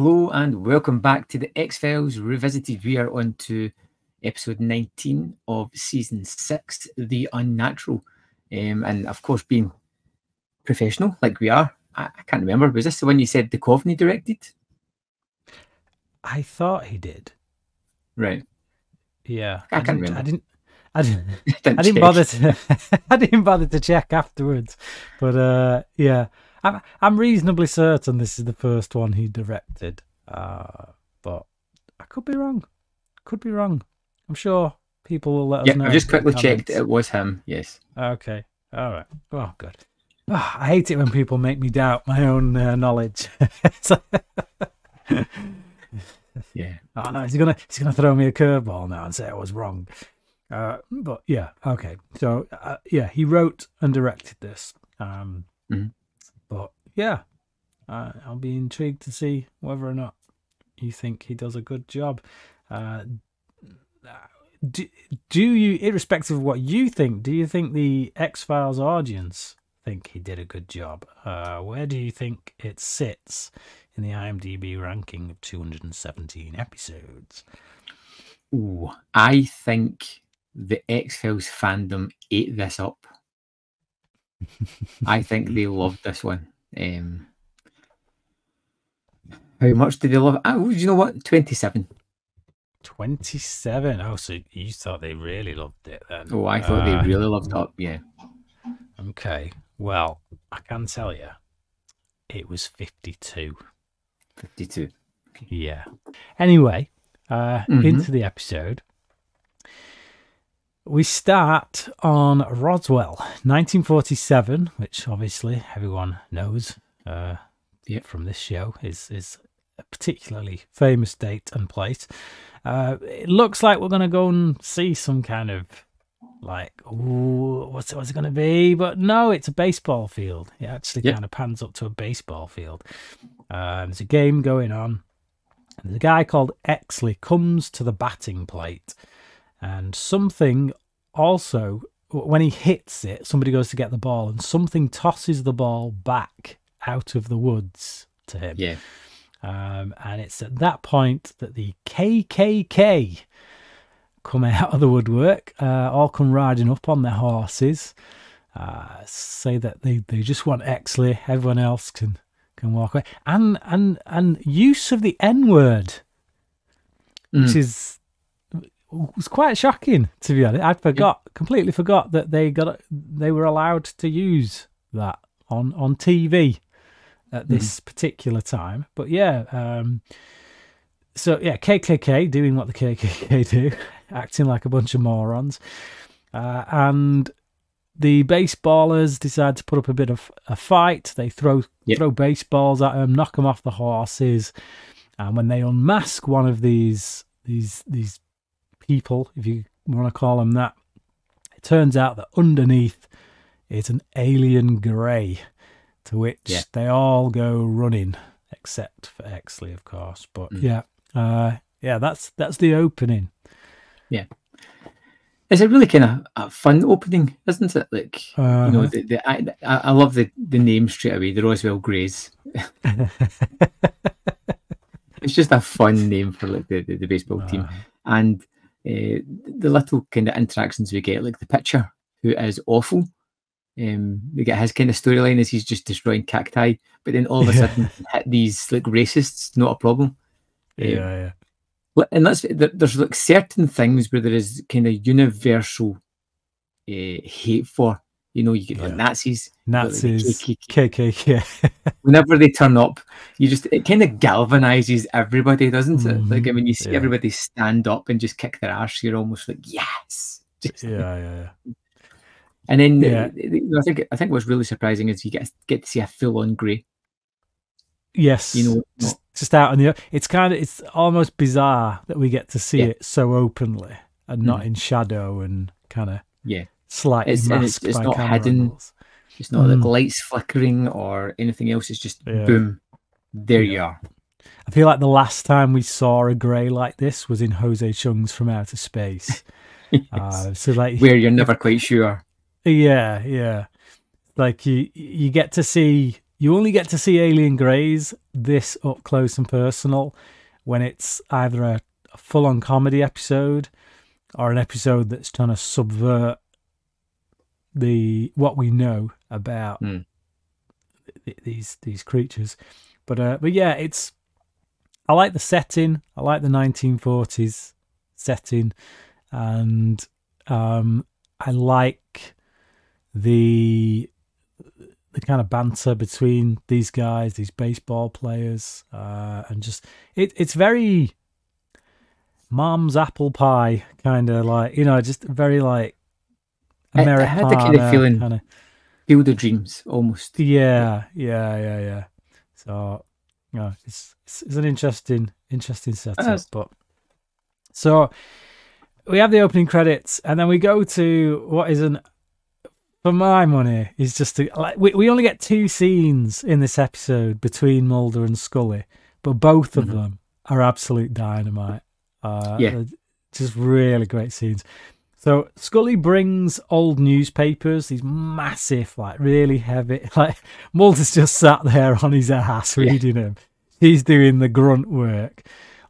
Hello and welcome back to the X-Files Revisited. We are on to episode 19 of season 6, The Unnatural. And of course, being professional like we are, I can't remember. Was this the one you said Duchovny directed? I thought he did. Right. Yeah. I can't remember. I didn't bother to I didn't bother to check afterwards. But yeah. I'm reasonably certain this is the first one he directed. But I could be wrong. I'm sure people will let us know. I've just quickly checked. It was him, yes. Okay. All right. Oh, good. Oh, I hate it when people make me doubt my own knowledge. Yeah. Oh no, he's gonna throw me a curveball now and say I was wrong. But yeah, okay. So yeah, he wrote and directed this. But yeah, I'll be intrigued to see whether or not you think he does a good job. Do you, irrespective of what you think, do you think the X-Files audience think he did a good job? Where do you think it sits in the IMDb ranking of 217 episodes? Ooh, I think the X-Files fandom ate this up. I think they loved this one. How much did they love it? Oh, you know what? 27. 27? Oh, so you thought they really loved it then? Oh, I thought they really loved it. Yeah. Okay. Well, I can tell you, it was 52. 52. Okay. Yeah. Anyway, into the episode. We start on Roswell, 1947, which obviously everyone knows from this show is a particularly famous date and place. It looks like we're going to go and see some kind of like, ooh, what's it going to be? But no, it's a baseball field. It actually kind of pans up to a baseball field. There's a game going on. And the guy called Exley comes to the batting plate. And something also, when he hits it, somebody goes to get the ball and something tosses the ball back out of the woods to him. Yeah. And it's at that point that the KKK come out of the woodwork, all come riding up on their horses, say that they just want Exley, everyone else can walk away. And use of the N-word, which was quite shocking, to be honest. I completely forgot that they were allowed to use that on TV at this particular time. But yeah, so yeah, KKK doing what the KKK do, acting like a bunch of morons, and the baseballers decide to put up a bit of a fight. They throw baseballs at them, knock them off the horses, and when they unmask one of these people, if you want to call them that, it turns out that underneath is an alien grey, to which they all go running, except for Exley, of course. But that's the opening. Yeah, it's a really kind of a fun opening, isn't it? Like you know, I love the name straight away, the Roswell Greys. It's just a fun name for like the baseball team, and the little kind of interactions we get, like the pitcher who is awful. We get his kind of storyline as he's just destroying cacti, but then all of a sudden hit these like racists, not a problem. And there's like certain things where there is kind of universal hate for. You know, you get like Nazis, KKK. Whenever they turn up, it kind of galvanizes everybody, doesn't it? Like, I mean, you see everybody stand up and just kick their arse. You're almost like, yes. And then I think what's really surprising is you get to see a full-on grey. Yes, you know, just out in the. It's almost bizarre that we get to see it so openly and not in shadow and kind of slightly masked by not hidden. Angles. It's not like lights flickering or anything else. It's just boom, there you are. I feel like the last time we saw a grey like this was in Jose Chung's From Outer Space. So like where you're never quite sure. Yeah. Like you get to see you only get to see Alien Greys this up close and personal when it's either a full-on comedy episode or an episode that's trying to subvert what we know about these creatures. But yeah, I like the setting. I like the 1940s setting, and I like the kind of banter between these guys, these baseball players, and just it's very mom's apple pie kind of, like, just very like Americana. I had the kind of feeling, Field of Dreams almost. Yeah. So, it's an interesting setup. But so we have the opening credits, and then we go to what is for my money, is just we only get 2 scenes in this episode between Mulder and Scully, but both of them are absolute dynamite. Just really great scenes. So Scully brings old newspapers, these massive, like really heavy, like Mulder's just sat there on his ass reading them. He's doing the grunt work,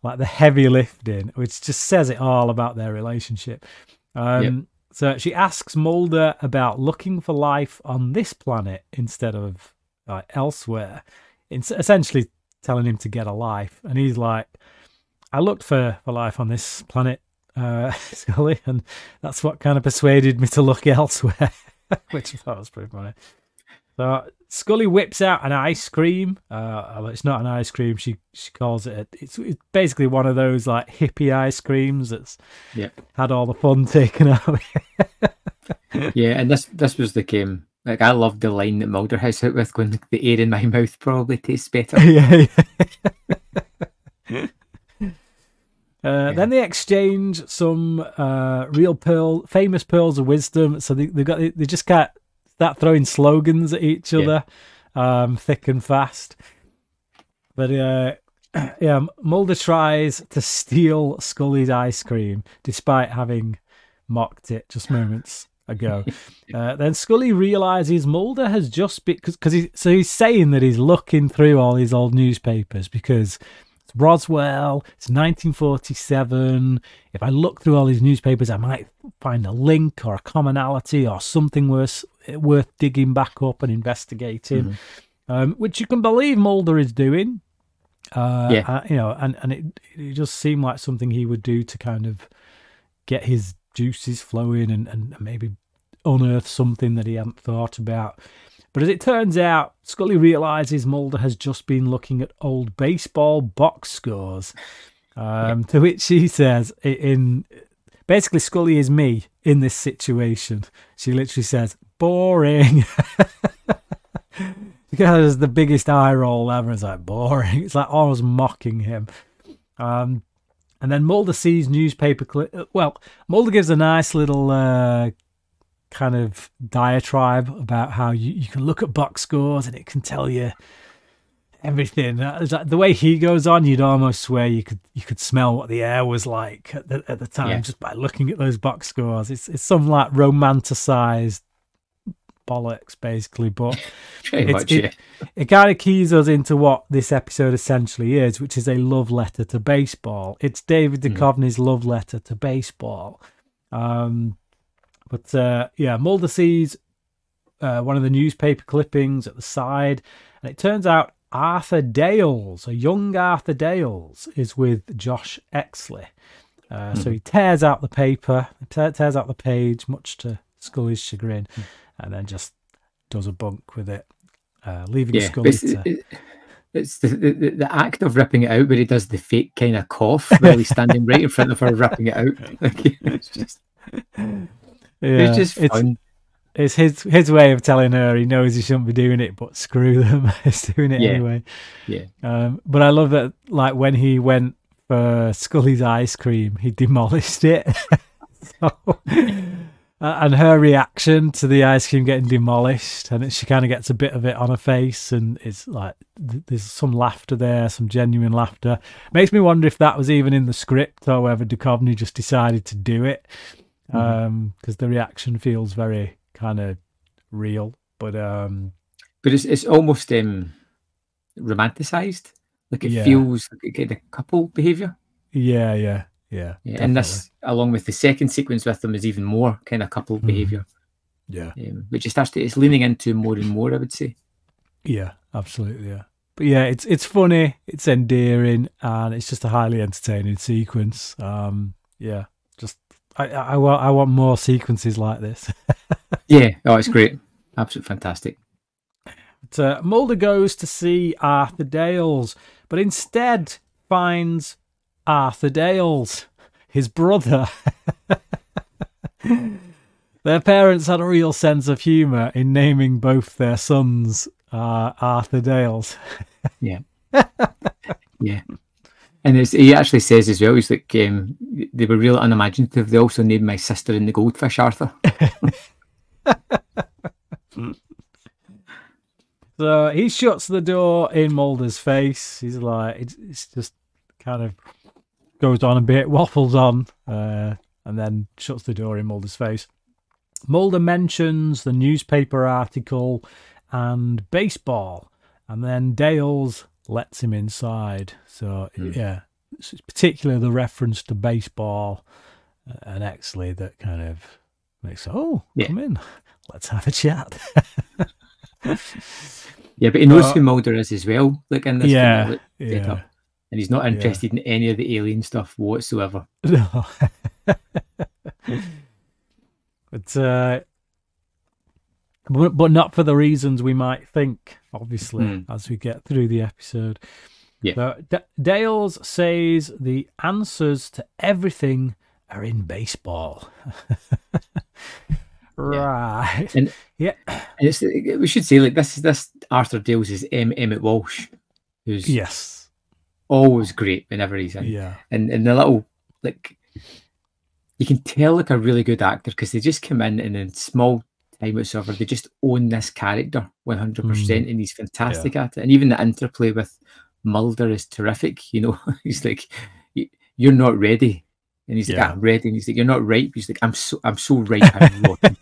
like the heavy lifting, which just says it all about their relationship. So she asks Mulder about looking for life on this planet instead of elsewhere, essentially telling him to get a life. And he's like, I looked for life on this planet, Scully, and that's what kind of persuaded me to look elsewhere, which I thought was pretty funny. So Scully whips out an ice cream. It's not an ice cream. She calls it. It's basically one of those like hippie ice creams that's had all the fun taken out. Yeah, and this was the game. Like, I loved the line that Mulder has out with, going, "The air in my mouth probably tastes better." Yeah. Then they exchange some famous pearls of wisdom. So they just start throwing slogans at each other, thick and fast. But Mulder tries to steal Scully's ice cream despite having mocked it just moments ago. Then Scully realizes Mulder has just been, because he's saying that he's looking through all these old newspapers because it's Roswell, it's 1947. If I look through all these newspapers, I might find a link or a commonality or something worth digging back up and investigating, which you can believe Mulder is doing. And it just seemed like something he would do to kind of get his juices flowing and maybe unearth something that he hadn't thought about. But as it turns out, Scully realizes Mulder has just been looking at old baseball box scores, to which she says, basically Scully is me in this situation. She literally says, boring. Because the biggest eye roll ever is like, boring. It's like almost mocking him. And then Mulder sees newspaper Mulder gives a nice little kind of diatribe about how you can look at box scores and it can tell you everything. The way he goes on, you'd almost swear you could smell what the air was like at the time just by looking at those box scores. It's some like romanticized bollocks, basically, but it kind of keys us into what this episode essentially is, which is a love letter to baseball. It's David Duchovny's love letter to baseball. Mulder sees one of the newspaper clippings at the side, and it turns out Arthur Dales, a young Arthur Dales, is with Josh Exley. So he tears out the paper, tears out the page, much to Scully's chagrin, and then just does a bunk with it, leaving Scully to... It's the act of ripping it out where he does the fake kind of cough while he's standing right in front of her ripping it out. Like, it's just... it's just fun. It's his way of telling her he knows he shouldn't be doing it, but screw them, he's doing it anyway. But I love that, like, when he went for Scully's ice cream, he demolished it. And her reaction to the ice cream getting demolished, and she kind of gets a bit of it on her face, and it's like there's some laughter there, some genuine laughter. Makes me wonder if that was even in the script or whether Duchovny just decided to do it, because the reaction feels very kind of real. But but it's almost romanticized. Like it feels like a kind of couple behaviour. Yeah. And this, along with the second sequence with them, is even more kind of couple behaviour. Yeah. Which it's leaning into more and more, I would say. Yeah, absolutely. Yeah. But yeah, it's funny, it's endearing, and it's just a highly entertaining sequence. Yeah, just I want more sequences like this. Yeah, oh, it's great, absolutely fantastic. But, Mulder goes to see Arthur Dales, but instead finds Arthur Dales, his brother. Their parents had a real sense of humour in naming both their sons Arthur Dales. Yeah. Yeah. And he actually says as well, he's like, they were real unimaginative. They also named my sister in the goldfish Arthur. So he shuts the door in Mulder's face. He's like, it's just kind of goes on a bit, waffles on, and then shuts the door in Mulder's face. Mulder mentions the newspaper article and baseball, and then Dales lets him inside. So yeah, it's particularly the reference to baseball and Exley that kind of makes come in, let's have a chat. Yeah, but he knows who Mulder is as well. Like in this setup, and he's not interested in any of the alien stuff whatsoever. No. But not for the reasons we might think, obviously, as we get through the episode. Yeah. So, Dales says the answers to everything are in baseball. Right. And it's, we should say, like, this Arthur Dales is Emmett Walsh, who's always great whenever he's in. Yeah. And the little, like, you can tell like a really good actor because they just come in and in small time whatsoever, they just own this character 100%, and he's fantastic at it. And even the interplay with Mulder is terrific. You know, he's like, "You're not ready," and he's like, "I'm ready," and he's like, "You're not right." He's like, I'm so right. I'm rotten."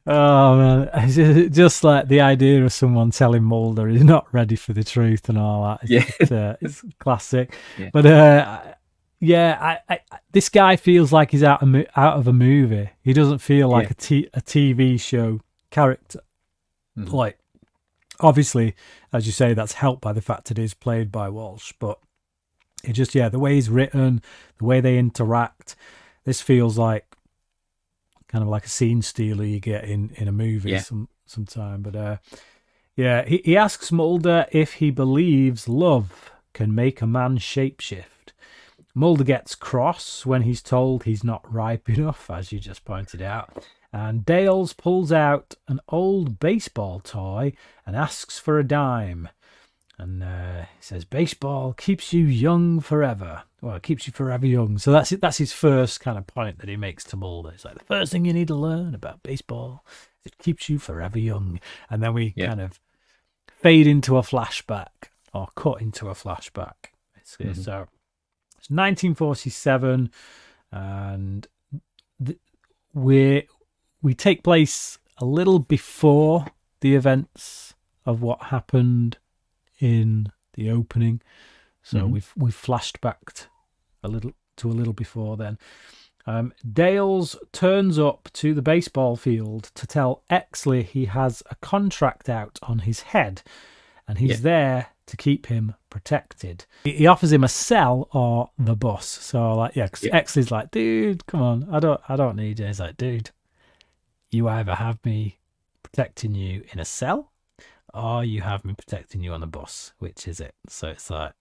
Oh man, it's just like the idea of someone telling Mulder he's not ready for the truth and all that. It's classic. Yeah. But this guy feels like he's out of a movie. He doesn't feel like a TV show character. Like, obviously, as you say, that's helped by the fact it is played by Walsh. But it just, the way he's written, the way they interact, this feels like kind of like a scene stealer you get in a movie sometime. But he asks Mulder if he believes love can make a man shapeshift. Mulder gets cross when he's told he's not ripe enough, as you just pointed out. And Dales pulls out an old baseball toy and asks for a dime. And he says, baseball keeps you young forever. Well, it keeps you forever young. So that's his first kind of point that he makes to Mulder. It's like, the first thing you need to learn about baseball is it keeps you forever young. And then we kind of fade into a flashback, or cut into a flashback. So it's 1947, and we take place a little before the events of what happened in the opening. So we've flashed back a little before then. Dales turns up to the baseball field to tell Exley he has a contract out on his head, and he's there to keep him protected. He offers him a cell or the bus. So because Exley's like, dude, come on, I don't need you. He's like, dude, you either have me protecting you in a cell, or you have me protecting you on the bus. Which is it? So it's like,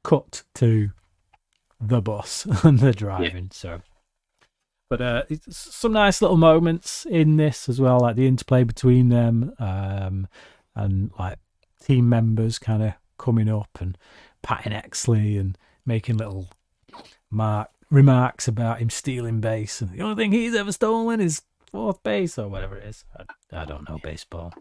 cut to the bus and the driving. So, but it's some nice little moments in this as well, like the interplay between them, and like team members kind of coming up and patting Exley and making little remarks about him stealing base, and the only thing he's ever stolen is fourth base or whatever it is. I don't know baseball.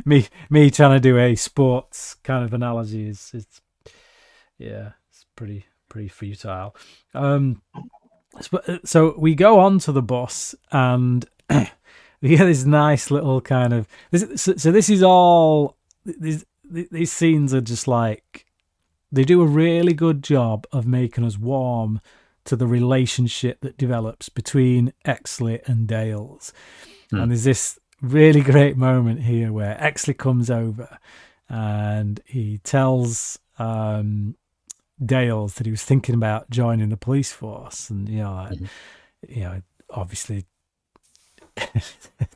me trying to do a sports kind of analogy it's pretty futile. So we go on to the bus, and we get this nice little kind of so this is all these scenes are just like, they do a really good job of making us warm to the relationship that develops between Exley and Dales. And there's this really great moment here where Exley comes over and he tells Dales that he was thinking about joining the police force, and obviously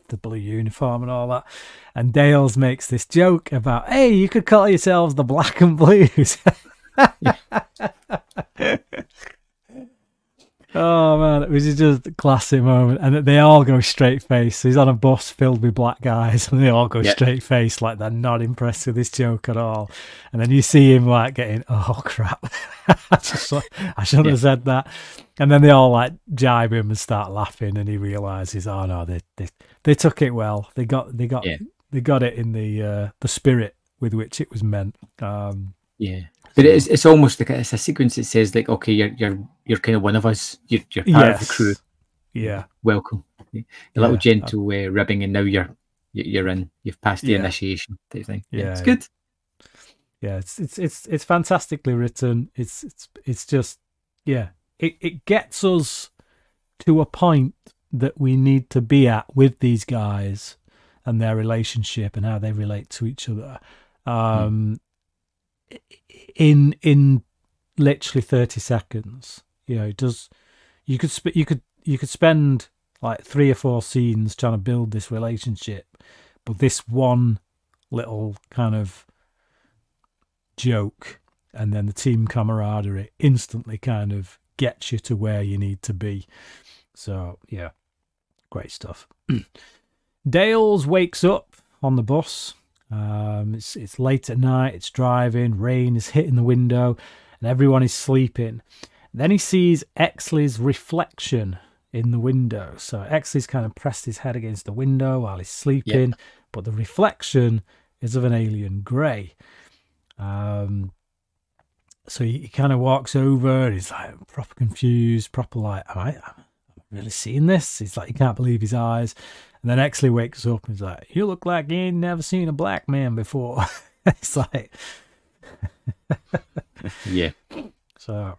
the blue uniform and all that. And Dales makes this joke about, hey, you could call yourselves the Black and Blues. Oh man, it was just a classic moment. And they all go straight face. He's on a bus filled with black guys, and they all go straight face, like they're not impressed with this joke at all. And then you see him like getting, oh crap, I shouldn't have said that. And then they all like jibe him and start laughing, and he realizes, oh no, they took it well. They got it in the spirit with which it was meant. But it's almost like it's a sequence that says like, okay, you're kind of one of us. You're part of the crew. Yeah, welcome. A little gentle ribbing, and now you're in. You've passed the initiation type thing. Yeah, it's good. Yeah, it's fantastically written. It's just it gets us to a point that we need to be at with these guys and their relationship and how they relate to each other. In literally 30 seconds, it does. You could spend like 3 or 4 scenes trying to build this relationship, but this one little kind of joke and then the team camaraderie instantly kind of gets you to where you need to be. So yeah, great stuff. Dales wakes up on the bus. It's late at night, it's driving, rain is hitting the window, and everyone is sleeping. Then he sees Exley's reflection in the window. So Exley's kind of pressed his head against the window while he's sleeping, but the reflection is of an alien grey. So he kind of walks over, and he's like proper confused, proper like, am I really seeing this? He's like, he can't believe his eyes. And then Exley wakes up and he's like, you look like you ain't never seen a black man before. It's like... yeah. So,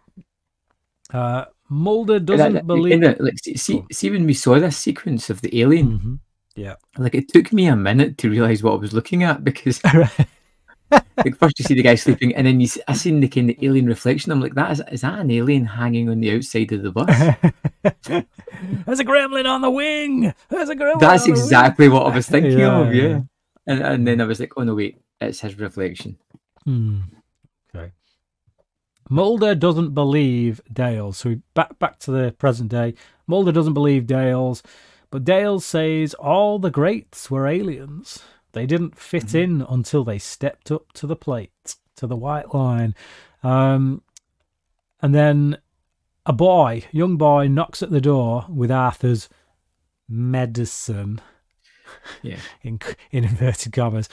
Mulder doesn't believe... See, when we saw this sequence of the alien, like it took me a minute to realise what I was looking at, because like first you see the guy sleeping, and then I seen the kind of alien reflection. I'm like, is that an alien hanging on the outside of the bus? There's a gremlin on the wing. There's a gremlin. That's exactly what I was thinking of. Yeah. And then I was like, oh no, wait, it's his reflection. Okay. Mulder doesn't believe Dales. So back to the present day. Mulder doesn't believe Dales, but Dales says all the greats were aliens. They didn't fit in until they stepped up to the plate, to the white line. And then a young boy, knocks at the door with Arthur's medicine. Yeah. In inverted commas.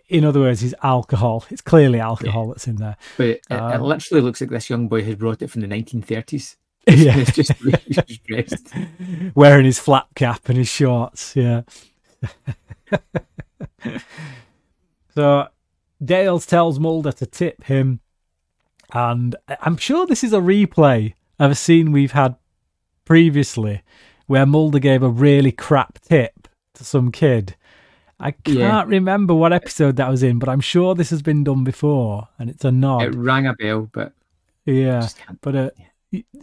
In other words, his alcohol. It's clearly alcohol that's in there. But it literally looks like this young boy has brought it from the 1930s. Yeah. It's just dressed. Wearing his flat cap and his shorts. Yeah. So Dales tells Mulder to tip him, and I'm sure this is a replay of a scene we've had previously where Mulder gave a really crap tip to some kid. I can't remember what episode that was in, but I'm sure this has been done before, and it's a nod. It rang a bell, but but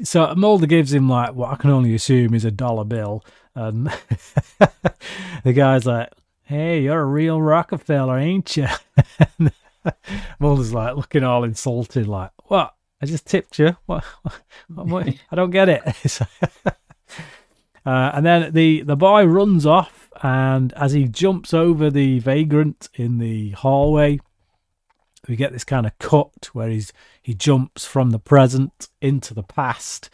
so Mulder gives him like what I can only assume is $1 bill, and the guy's like, hey, you're a real Rockefeller, ain't you? Mulder's like looking all insulted, like, what? I just tipped you. What? I don't get it. And then the boy runs off, and as he jumps over the vagrant in the hallway, we get this kind of cut where he jumps from the present into the past,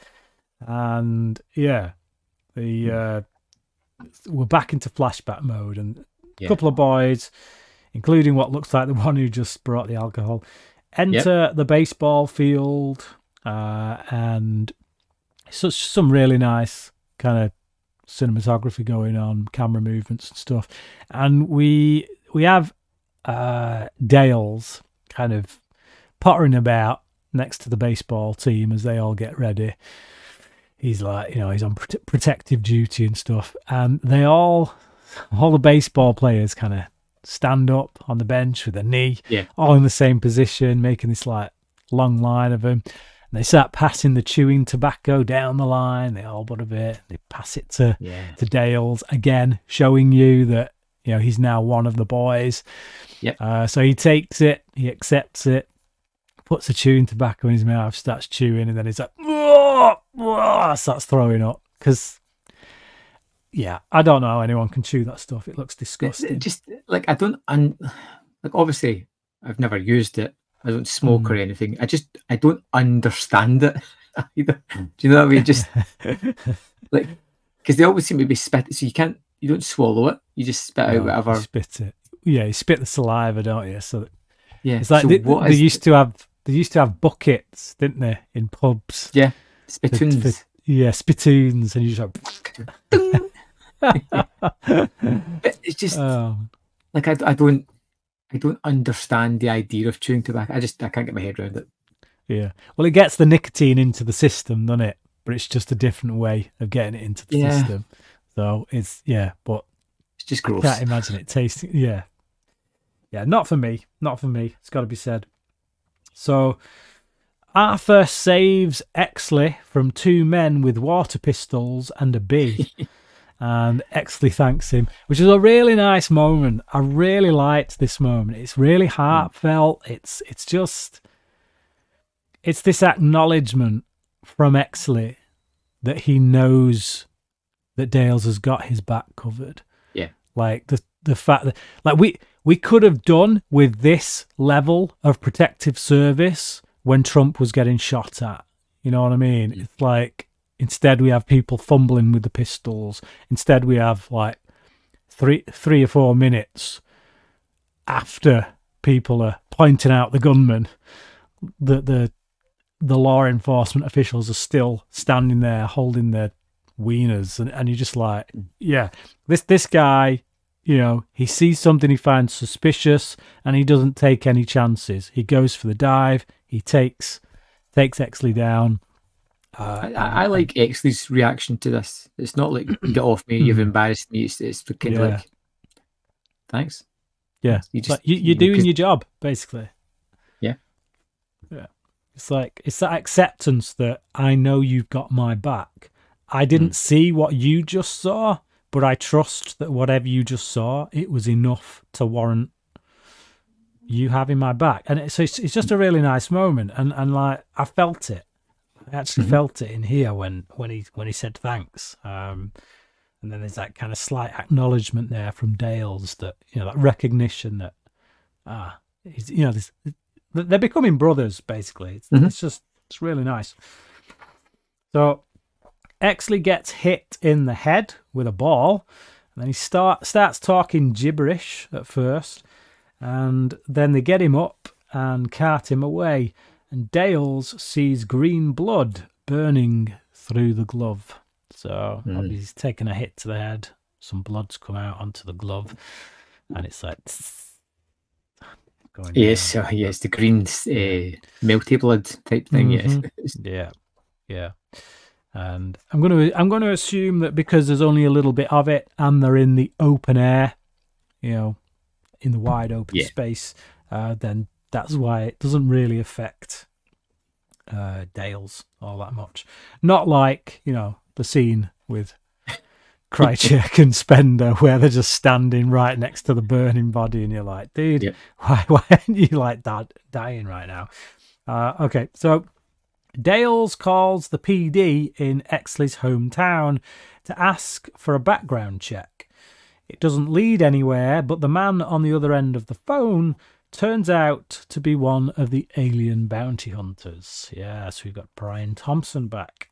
and we're back into flashback mode, and a couple of boys, including what looks like the one who just brought the alcohol, enter the baseball field, and such some really nice kind of cinematography going on, camera movements and stuff. And we have Dale's kind of pottering about next to the baseball team as they all get ready. He's like, he's on protective duty and stuff. And they all the baseball players kind of stand up on the bench with their knee, all in the same position, making this like long line of them. And they start passing the chewing tobacco down the line. They all but a bit. They pass it to Dale's again, showing you that he's now one of the boys. So he takes it, he accepts it, puts the chewing tobacco in his mouth, starts chewing, and then he's like, starts throwing up because. Yeah, I don't know how anyone can chew that stuff. It looks disgusting. Just like obviously I've never used it. I don't smoke or anything. I don't understand it either. Do you know what I mean? Just like, because they always seem to be spit, so you don't swallow it. You just spit out whatever. You spit it. Yeah, you spit the saliva, don't you? So it's like so they used to have buckets, didn't they, in pubs? Yeah, spittoons. Spittoons, and you just like. But it's just like I don't understand the idea of chewing tobacco. I can't get my head around it. Yeah, well, it gets the nicotine into the system, doesn't it? But it's just a different way of getting it into the system. So it's but it's just gross. I can't imagine it tasting. Yeah, not for me. Not for me. It's got to be said. So Arthur saves Exley from two men with water pistols and a bee. And Exley thanks him, which is a really nice moment. I really liked this moment. It's really heartfelt. It's this acknowledgement from Exley that he knows that Dales has got his back covered. Yeah. Like the fact that like we could have done with this level of protective service when Trump was getting shot at. You know what I mean? It's like instead we have people fumbling with the pistols. Instead we have like three or 4 minutes after people are pointing out the gunman, the law enforcement officials are still standing there holding their wieners, and you're just like, this guy, he sees something he finds suspicious and he doesn't take any chances. He goes for the dive. He takes Exley down. I like Exley's reaction to this. It's not like, get off me, you've embarrassed me. It's kind of like, thanks. Yeah, you're doing your job, basically. Yeah. It's like, it's that acceptance that I know you've got my back. I didn't see what you just saw, but I trust that whatever you just saw, it was enough to warrant you having my back. And it's just a really nice moment, and like I felt it. I actually felt it in here when he said thanks. And then there's that kind of slight acknowledgement there from Dales that that recognition that they're becoming brothers basically. It's really nice. So Exley gets hit in the head with a ball, and then he starts talking gibberish at first, and then they get him up and cart him away. And Dales sees green blood burning through the glove. So he's taken a hit to the head. Some blood's come out onto the glove. And it's like... Yes, the green melty blood type thing, Yeah. And I'm going to assume that because there's only a little bit of it and they're in the open air, in the wide open space, then that's why it doesn't really affect Dales all that much. Not like, the scene with Krychek and Spender where they're just standing right next to the burning body and you're like, dude, why aren't you like that dying right now? Okay, so Dales calls the PD in Exley's hometown to ask for a background check. It doesn't lead anywhere, but the man on the other end of the phone turns out to be one of the alien bounty hunters. So we've got Brian Thompson back.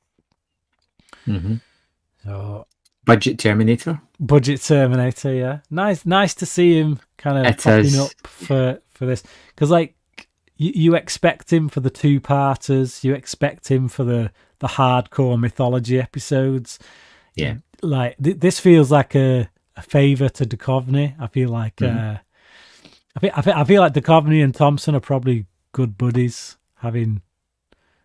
So Budget Terminator, yeah. Nice to see him kind of popping up for this, because like you expect him for the two-parters, you expect him for the hardcore mythology episodes. Yeah, like this feels like a favor to Duchovny. I feel like I feel like Duchovny and Thompson are probably good buddies, having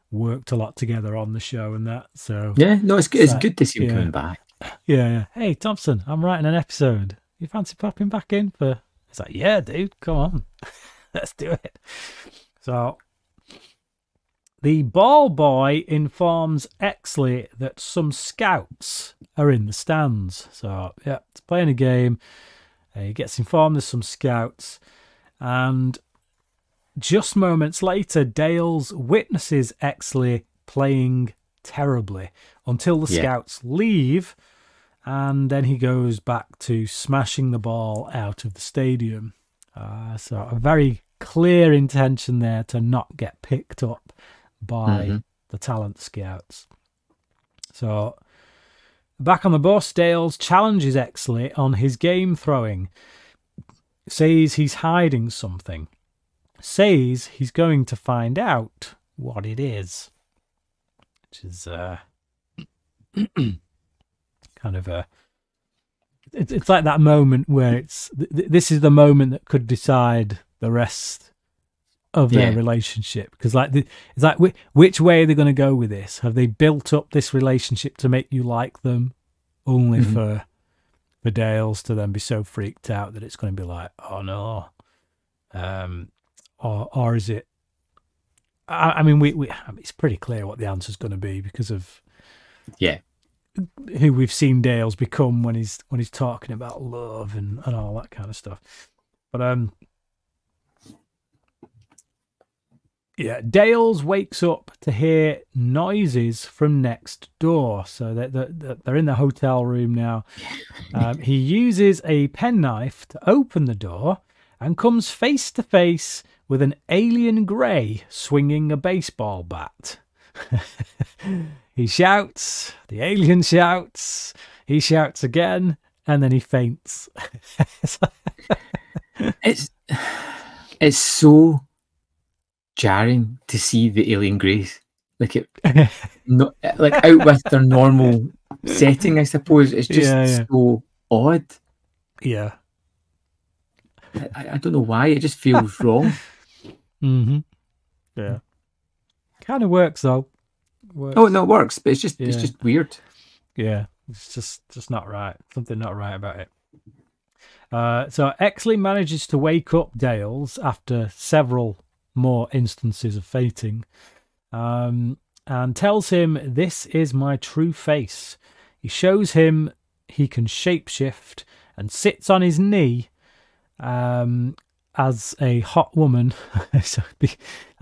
worked a lot together on the show and that. So yeah, no, it's good. It's good to see him coming back. Yeah. Hey, Thompson, I'm writing an episode. You fancy popping back in for? It's like, yeah, dude, come on, let's do it. So the ball boy informs Exley that some scouts are in the stands. So yeah, it's playing a game. He gets informed there's some scouts, and just moments later, Dales witnesses Exley playing terribly until the scouts leave, and then he goes back to smashing the ball out of the stadium. So a very clear intention there to not get picked up by the talent scouts. So back on the bus, Dales challenges Exley on his game throwing, says he's hiding something, says he's going to find out what it is, which is kind of a it's like that moment where this is the moment that could decide the rest of their relationship, because it's like which way are they going to go with this? Have they built up this relationship to make you like them, only for Dales to then be so freaked out that it's going to be like, oh no, or is it? I mean, it's pretty clear what the answer is going to be because of who we've seen Dales become when he's talking about love and all that kind of stuff. But Dales wakes up to hear noises from next door. So they're in the hotel room now. He uses a penknife to open the door and comes face to face with an alien grey swinging a baseball bat. He shouts, the alien shouts, he shouts again, and then he faints. It's so jarring to see the alien greys like out with their normal setting. I suppose it's just so odd. Yeah, I don't know why. It just feels wrong. Yeah, kind of works though. Oh no, it works, but it's just weird. Yeah, it's just not right. Something not right about it. So Exley manages to wake up Dales after several more instances of fainting, and tells him, "This is my true face." He shows him he can shapeshift and sits on his knee as a hot woman. So it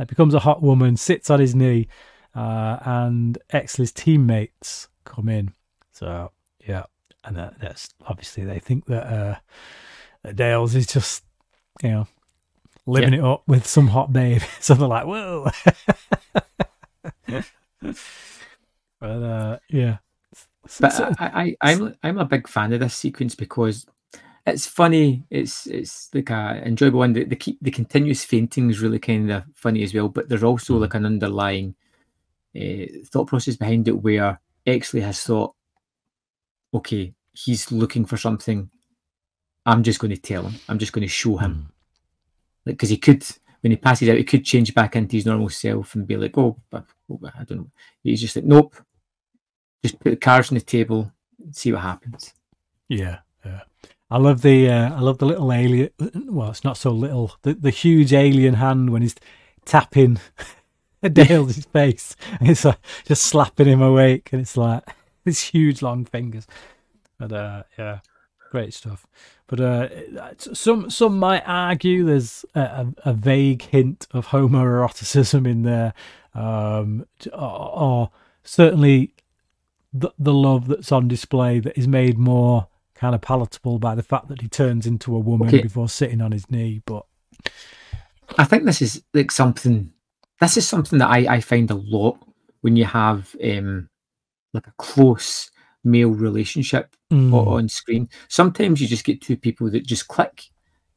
becomes a hot woman, sits on his knee, and Exley's teammates come in. So yeah, and that's obviously they think that Dales is just living it up with some hot babe. So they're like, whoa. But yeah. But I'm a big fan of this sequence because it's funny. It's like a enjoyable one. The continuous fainting is really kind of funny as well. But there's also like an underlying thought process behind it where Exley has thought, okay, he's looking for something. I'm just going to tell him. I'm just going to show him. Like, because he could, when he passes out, he could change back into his normal self and be like, oh, I don't know. He's just like, nope. Just put the cards on the table and see what happens. Yeah. I love the little alien. Well, it's not so little. The huge alien hand when he's tapping Dale's face, and it's like just slapping him awake, and it's like these huge long fingers. But yeah, great stuff. But some might argue there's a vague hint of homoeroticism in there, or certainly the love that's on display that is made more kind of palatable by the fact that he turns into a woman before sitting on his knee. But I think this is like something. This is something that I find a lot when you have like a close male relationship on screen. Sometimes you just get two people that just click.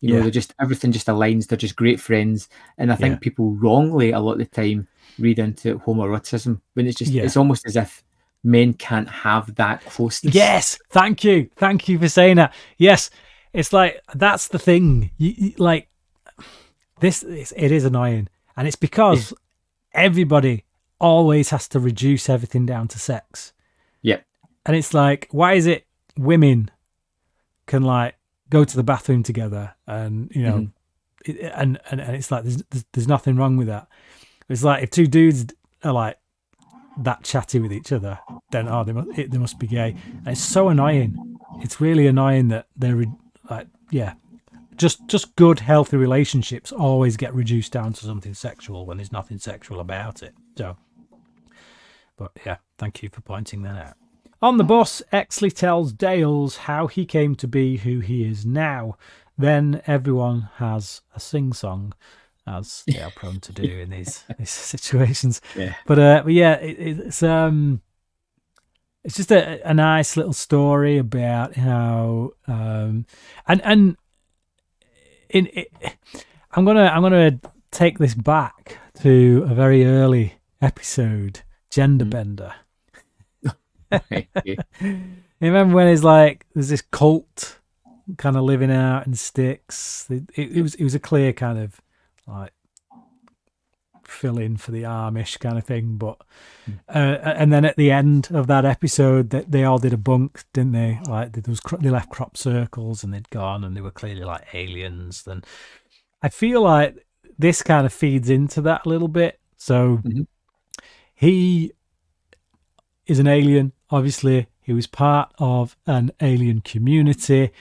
You know, they're just everything just aligns. They're just great friends, and I think people wrongly a lot of the time read into homoeroticism when it's just Yeah. it's almost as if men can't have that closeness. Yes, thank you for saying that. Yes, it's like that's the thing. Like this, it is annoying, and it's because everybody always has to reduce everything down to sex. Yeah, and it's like, why is it women can like go to the bathroom together, and you know, and it's like there's nothing wrong with that. It's like if two dudes are like that chatty with each other, then they must be gay. And it's so annoying. It's really annoying that they're like, just good healthy relationships always get reduced down to something sexual when there's nothing sexual about it. So, but yeah, thank you for pointing that out. On the bus, Exley tells Dales how he came to be who he is now. Then everyone has a sing-song, as they are prone to do in these situations. Yeah. But yeah, it's just a nice little story about how I'm gonna take this back to a very early episode, Gender Bender. You remember when it's like there's this cult kind of living out in sticks? It was a clear kind of like fill in for the Amish kind of thing, but and then at the end of that episode, they all did a bunk, didn't they? Like they left crop circles and they'd gone, and they were clearly like aliens. Then I feel like this kind of feeds into that a little bit. So he is an alien. Obviously, he was part of an alien community,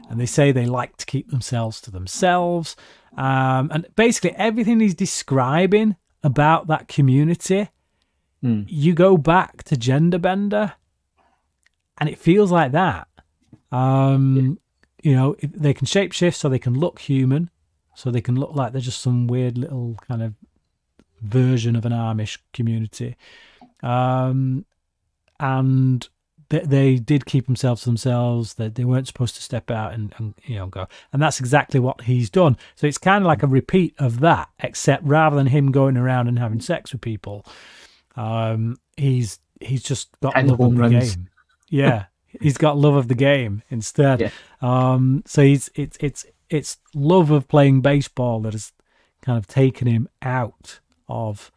and they say they like to keep themselves to themselves. And basically everything he's describing about that community, you go back to Gender Bender, and it feels like that. You know, they can shapeshift, so they can look human, so they can look like they're just some weird little kind of version of an Amish community. And they did keep themselves to themselves. They weren't supposed to step out and you know go. And that's exactly what he's done. So it's kind of like a repeat of that, except rather than him going around and having sex with people, he's just got love of the game. Yeah, he's got love of the game instead. Yeah. So it's love of playing baseball that has kind of taken him out of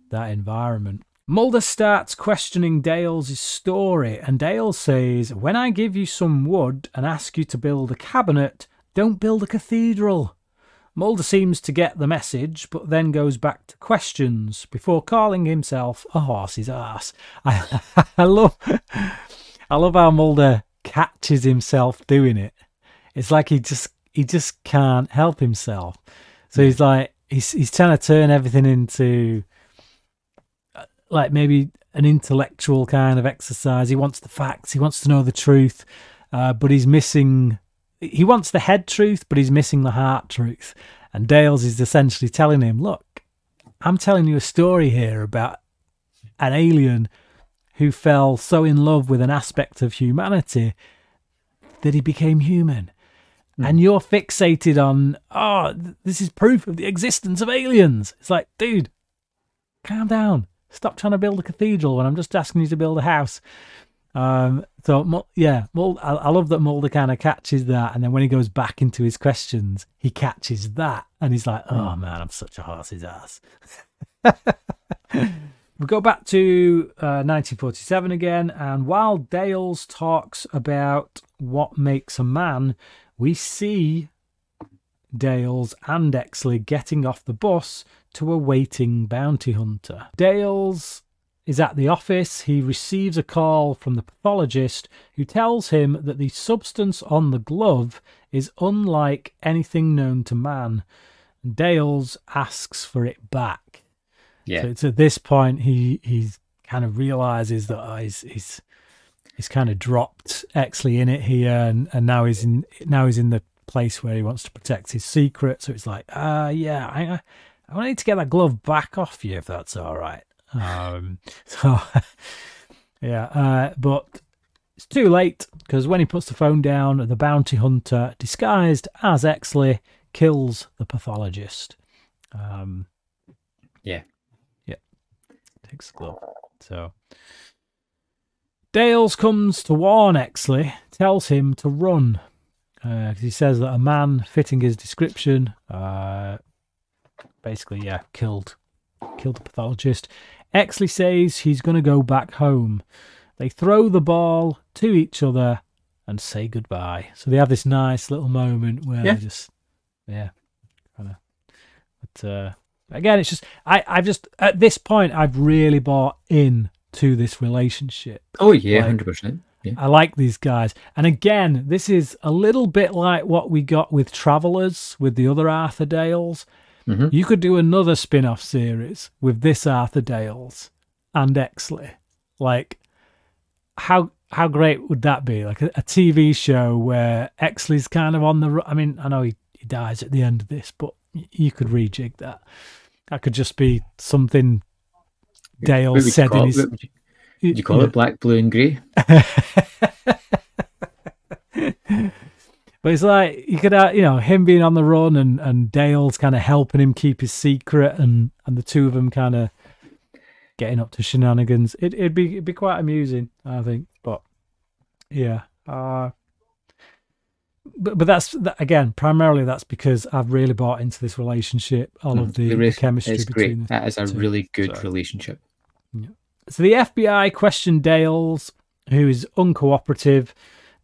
that environment. Mulder starts questioning Dales' story, and Dale says, when I give you some wood and ask you to build a cabinet, don't build a cathedral. Mulder seems to get the message, but then goes back to questions before calling himself a horse's arse. I love how Mulder catches himself doing it. It's like he just can't help himself. So he's like, he's trying to turn everything into like maybe an intellectual kind of exercise. He wants the facts. He wants to know the truth, but he's missing. He wants the head truth, but he's missing the heart truth. And Dales is essentially telling him, look, I'm telling you a story here about an alien who fell so in love with an aspect of humanity that he became human. And you're fixated on, this is proof of the existence of aliens. It's like, dude, calm down. Stop trying to build a cathedral when I'm just asking you to build a house. So, yeah, I love that Mulder kind of catches that. And then when he goes back into his questions, he catches that. And he's like, oh, man, I'm such a horse's ass. We go back to 1947 again. And while Dales talks about what makes a man, we see Dales and Exley getting off the bus to a waiting bounty hunter. Dales is at the office. He receives a call from the pathologist who tells him that the substance on the glove is unlike anything known to man. Dales asks for it back. Yeah. So it's at this point he kind of realizes that he's kind of dropped Exley in it here, and now he's in the place where he wants to protect his secret. So it's like, I need to get that glove back off you if that's all right. So yeah, but it's too late, because when he puts the phone down, the bounty hunter, disguised as Exley, kills the pathologist. takes the glove. So Dales comes to warn Exley, tells him to run. Because he says that a man fitting his description, basically, killed the pathologist. Exley says he's going to go back home. They throw the ball to each other and say goodbye. So they have this nice little moment where they just, kind of. But again, it's just I've just at this point I've really bought in to this relationship. Oh yeah, 100%. Yeah. I like these guys. And again, this is a little bit like what we got with Travellers, with the other Arthur Dales. Mm-hmm. You could do another spin-off series with this Arthur Dales and Exley. Like, how great would that be? Like a TV show where Exley's kind of on the... I mean, I know he dies at the end of this, but you could rejig that. That could just be something Dale said in his... Would you call it black, blue, and grey? But it's like you could have, him being on the run and Dale's kind of helping him keep his secret, and the two of them kind of getting up to shenanigans. It'd be quite amusing, I think. But yeah, but that's again primarily that's because I've really bought into this relationship. All of the chemistry between that is a really good relationship. Yeah. So the FBI question Dales, who is uncooperative.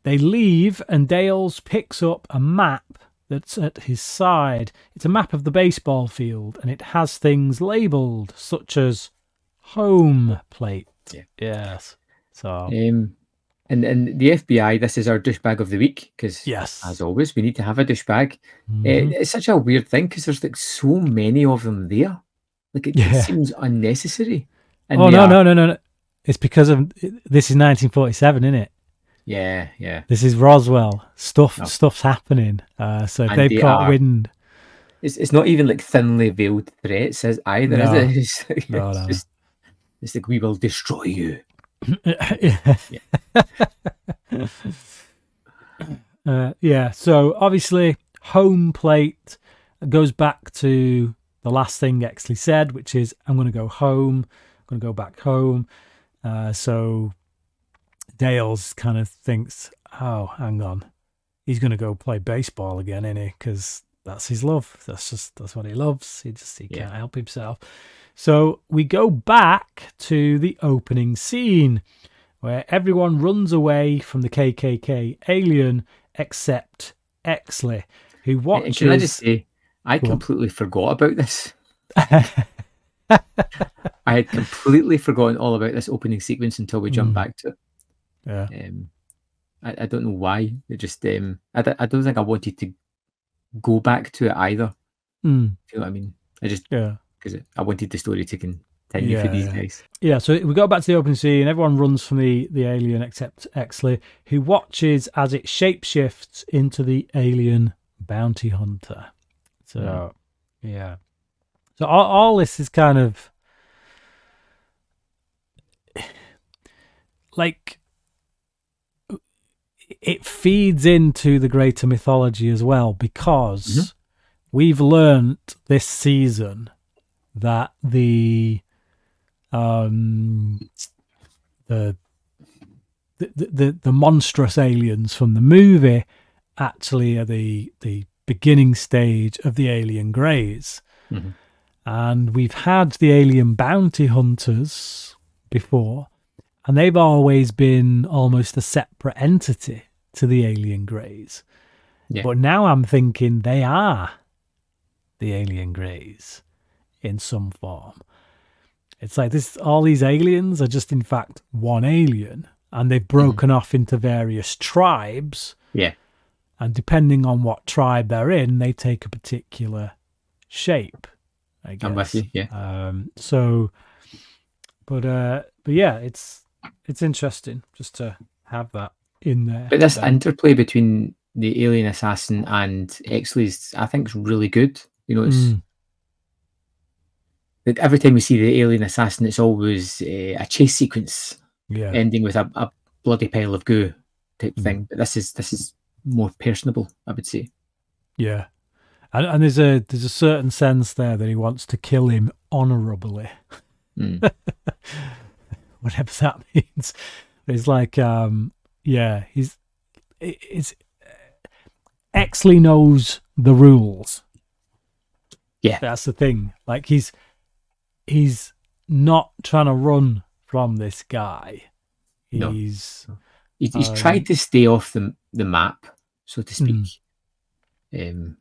They leave, and Dales picks up a map that's at his side. It's a map of the baseball field, and it has things labelled, such as home plate. Yeah. Yes. So. And the FBI, this is our douchebag of the week, because as always, we need to have a douchebag. Mm-hmm. It's such a weird thing, because there's like so many of them there. Like it seems unnecessary. And no. It's because of this is 1947, isn't it? Yeah. This is Roswell. Stuff's happening. So if they've caught wind. It's not even like thinly veiled threats either, is it? It's like, we will destroy you. So obviously, home plate goes back to the last thing Exley said, which is, I'm going to go home. I'm going to go back home. So Dales kind of thinks, oh, hang on, he's going to go play baseball again, isn't he? Because that's his love. That's what he loves. He can't help himself. So we go back to the opening scene where everyone runs away from the KKK alien except Exley, who watches. And can I just say, I completely forgot about this. I had completely forgotten all about this opening sequence until we jumped back to it. Yeah. I don't know why. It just I don't think I wanted to go back to it either. You know what I mean? I just because I wanted the story to continue for these guys. Yeah. So we go back to the opening scene. Everyone runs from the alien except Exley, who watches as it shapeshifts into the alien bounty hunter. So So all this is kind of like it feeds into the greater mythology as well, because we've learnt this season that the monstrous aliens from the movie actually are the beginning stage of the alien greys. And we've had the alien bounty hunters before, and they've always been almost a separate entity to the alien greys. But now I'm thinking they are the alien greys in some form. It's like all these aliens are just in fact one alien, and they've broken off into various tribes. And depending on what tribe they're in, they take a particular shape, I guess. I'm with you, but yeah, it's interesting just to have that in there. But this interplay between the alien assassin and Exley's, I think, is really good. You know, it's that every time we see the alien assassin, it's always a chase sequence, ending with a bloody pile of goo type thing. But this is more personable, I would say. Yeah, and there's a certain sense there that he wants to kill him honourably. Whatever that means. It's like, Exley knows the rules. Yeah, that's the thing. Like he's not trying to run from this guy. He's tried to stay off the map, so to speak. And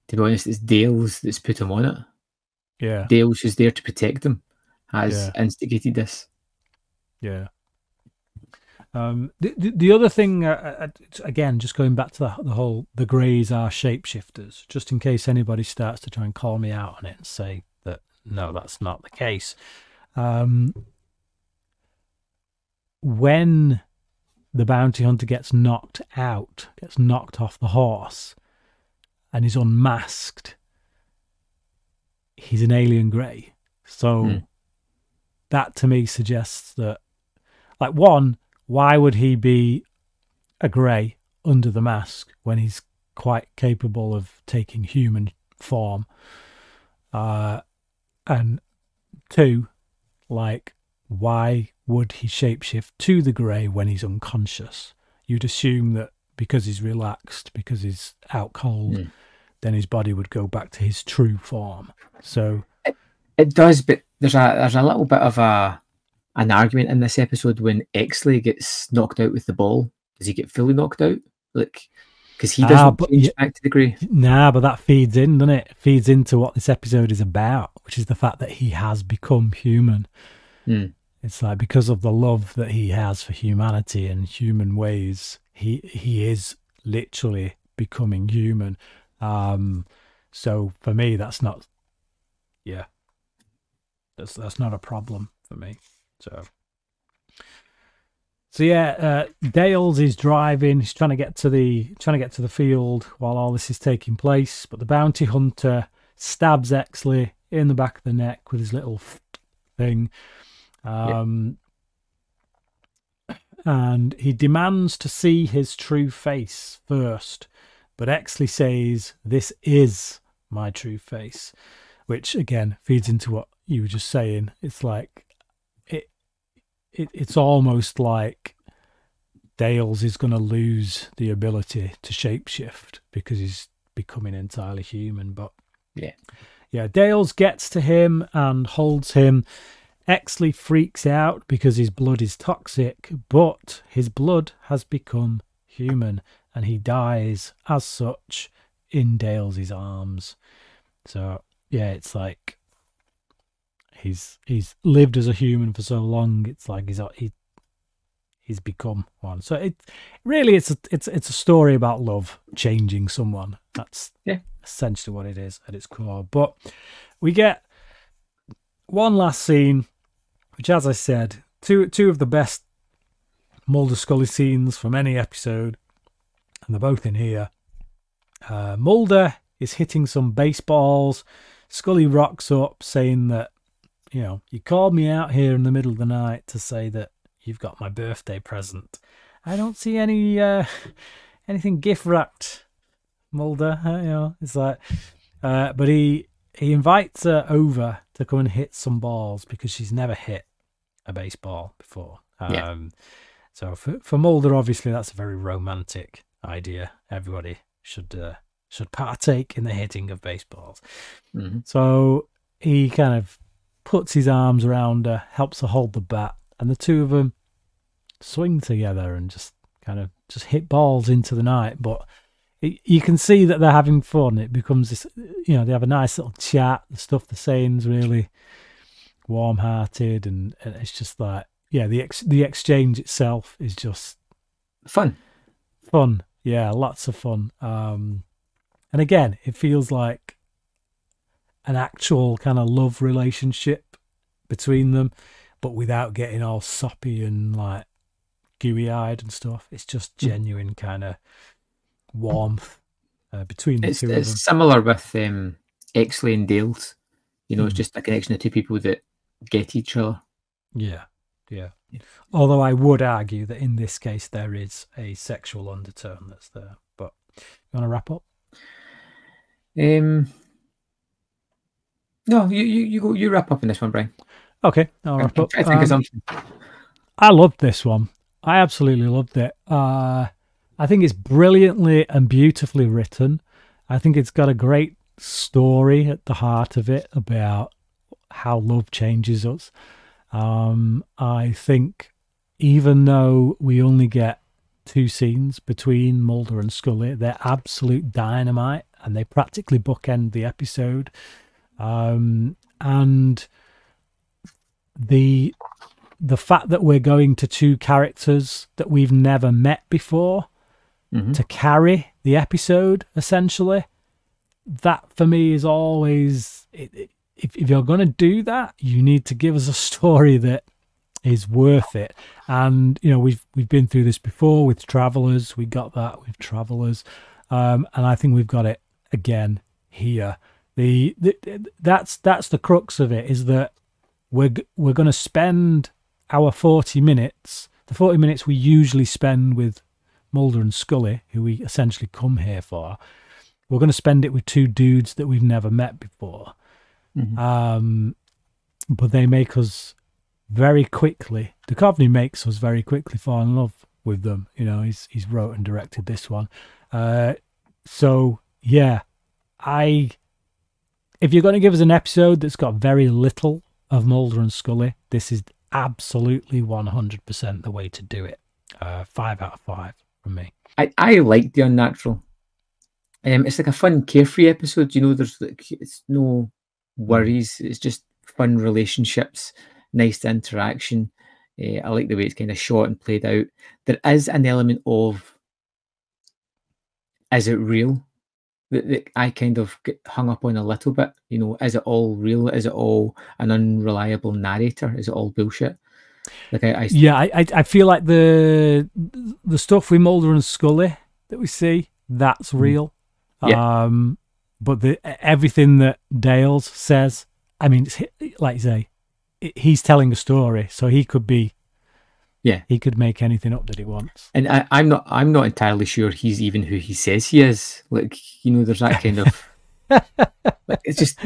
to be honest, it's Dale's that's put him on it. Yeah, Dale's who's there to protect him has instigated this. Yeah. The other thing, again, just going back to the Greys are shapeshifters, just in case anybody starts to try and call me out on it and say that no, that's not the case. When the bounty hunter gets knocked off the horse, and is unmasked, he's an alien Grey. So that to me suggests that, like, one, why would he be a Grey under the mask when he's quite capable of taking human form? And two, like, why would he shapeshift to the Grey when he's unconscious? You'd assume that because he's relaxed, because he's out cold, then his body would go back to his true form. So it does, but there's a little bit of an argument in this episode when Exley gets knocked out with the ball. Does he get fully knocked out? Like, because he doesn't change back to the Grey. Nah, but that feeds in, doesn't it? It feeds into what this episode is about, which is the fact that he has become human. It's like, because of the love that he has for humanity and human ways, he is literally becoming human. So for me, that's not a problem for me. So yeah, Dales is driving. He's trying to get to the field while all this is taking place. But the bounty hunter stabs Exley in the back of the neck with his little thing, and he demands to see his true face first. But Exley says, "This is my true face," which again feeds into what you were just saying. It's like it's almost like Dales is going to lose the ability to shapeshift because he's becoming entirely human. But yeah, Dales gets to him and holds him. Exley freaks out because his blood is toxic, but his blood has become human, and he dies as such in Dales's arms. So yeah, it's like he's lived as a human for so long. It's like he's become one. So it's a story about love changing someone. That's essentially what it is at its core. But we get one last scene, which, as I said, two of the best Mulder Scully scenes from any episode, and they're both in here. Mulder is hitting some baseballs. Scully rocks up saying that, you called me out here in the middle of the night to say that you've got my birthday present. I don't see anything gift wrapped, Mulder. It's like, but he invites her over to come and hit some balls because she's never hit a baseball before. So for Mulder, obviously, that's a very romantic idea. Everybody should partake in the hitting of baseballs. So he kind of puts his arms around her, helps her hold the bat, and the two of them swing together and just hit balls into the night. But you can see that they're having fun. It becomes this, they have a nice little chat. The stuff they're saying is really warm-hearted, and it's just like, the exchange itself is just fun. Yeah, lots of fun. And again, it feels like an actual kind of love relationship between them, but without getting all soppy and like gooey-eyed and stuff. It's just genuine kind of warmth between the two of them. It's similar with Exley and Dales. It's just a connection of two people that get each other. Yeah. Although I would argue that in this case there is a sexual undertone that's there. But you want to wrap up? No, you wrap up in this one, Brian. Okay, I'll I'm wrap up. trying to think of something. I loved this one. I absolutely loved it. I think it's brilliantly and beautifully written. I think it's got a great story at the heart of it about how love changes us. I think even though we only get 2 scenes between Mulder and Scully, they're absolute dynamite and they practically bookend the episode. And the fact that we're going to 2 characters that we've never met before to carry the episode, essentially, that for me is always, if you're going to do that, you need to give us a story that is worth it. And you know, we've been through this before with Travelers. We got that with Travelers, and I think we've got it again here. That's the crux of it, is that we're going to spend our 40 minutes, the 40 minutes we usually spend with Mulder and Scully, who we essentially come here for. We're going to spend it with 2 dudes that we've never met before. But they make us very quickly, Duchovny makes us very quickly fall in love with them. You know, he's wrote and directed this one. So yeah, if you're going to give us an episode that's got very little of Mulder and Scully, this is absolutely 100% the way to do it. 5 out of 5 from me. I like The Unnatural. It's like a fun, carefree episode. You know, there's like, it's no worries. It's just fun relationships, nice interaction. I like the way it's kind of shot and played out. There is an element of, is it real? That I kind of get hung up on a little bit. You know, is it all real? Is it all an unreliable narrator? Is it all bullshit? Like I feel like the stuff with Mulder and Scully that we see, that's real. Yeah. But everything that Dales says, I mean, it's, like you say, he's telling a story, so he could be, he could make anything up that he wants. And I'm not entirely sure he's even who he says he is. Like, you know, there's that kind of like, it's just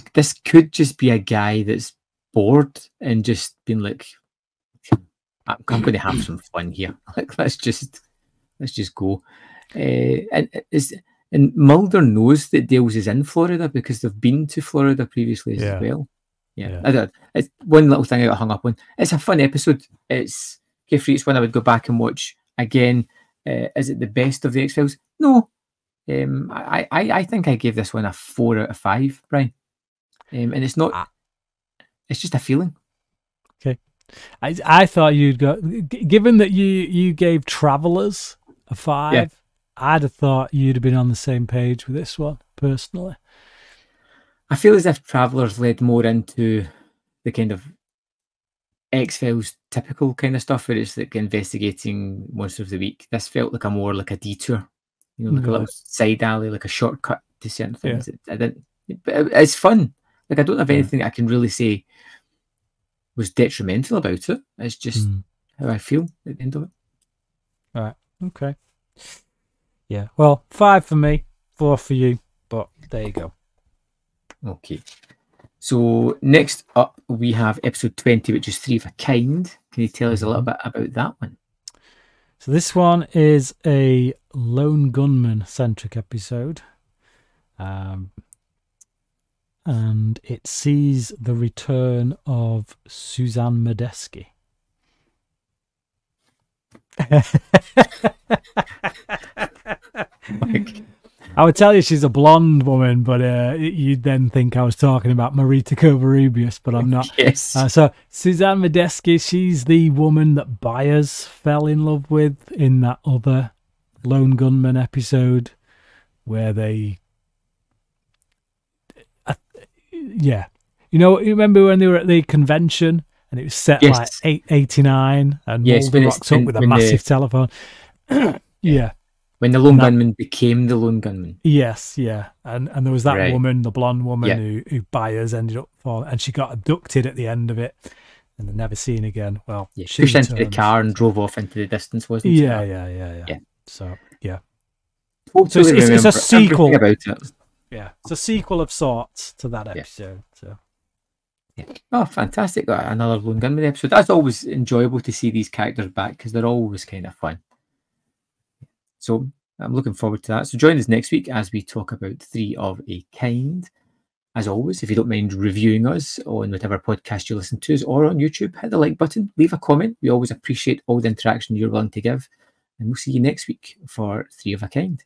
this could just be a guy that's bored and just been like, I'm going to have some fun here. Like, let's just go. And Mulder knows that Dales is in Florida because they've been to Florida previously as well. Yeah. It's one little thing I got hung up on. It's a fun episode. It's carefree. It's one I would go back and watch again. Is it the best of the X-Files? No. I think I gave this one a 4 out of 5, Brian. And it's not. It's just a feeling. Okay. I thought you'd go. Given that you gave Travelers a 5. Yeah. I'd have thought you'd have been on the same page with this one, personally. I feel as if Travelers led more into the kind of X-Files typical kind of stuff, where it's like investigating Monster of the Week. This felt like more like a detour, you know, like a little side alley, like a shortcut to certain things. Yeah. But it's fun. Like, I don't have anything I can really say was detrimental about it. It's just how I feel at the end of it. All right. Okay. Yeah, well, 5 for me, 4 for you, but there you go. Okay. So next up, we have episode 20, which is 3 of a Kind. Can you tell us a little bit about that one? So this one is a lone gunman-centric episode. And it sees the return of Suzanne Medeski. I would tell you she's a blonde woman, but you'd then think I was talking about Marita Covarrubias, but I'm not. Yes. So Suzanne Medeski, she's the woman that Byers fell in love with in that other Lone Gunman episode, where they, you know, you remember when they were at the convention and it was set like 89, and Mulder rocks up with a massive telephone. Yeah. When the Lone Gunman became the Lone Gunman. Yes, yeah. And there was that woman, the blonde woman, who Byers ended up falling, and she got abducted at the end of it and they're never seen again. Well, she pushed into the car and drove off into the distance, wasn't she? Yeah. So, yeah. Totally it's a sequel. About it. Yeah, it's a sequel of sorts to that episode. So, Yeah. Oh, fantastic. Another Lone Gunman episode. That's always enjoyable to see these characters back because they're always kind of fun. So I'm looking forward to that. So join us next week as we talk about Three of a Kind. As always, if you don't mind reviewing us on whatever podcast you listen to us or on YouTube, hit the like button, leave a comment. We always appreciate all the interaction you're willing to give. And we'll see you next week for Three of a Kind.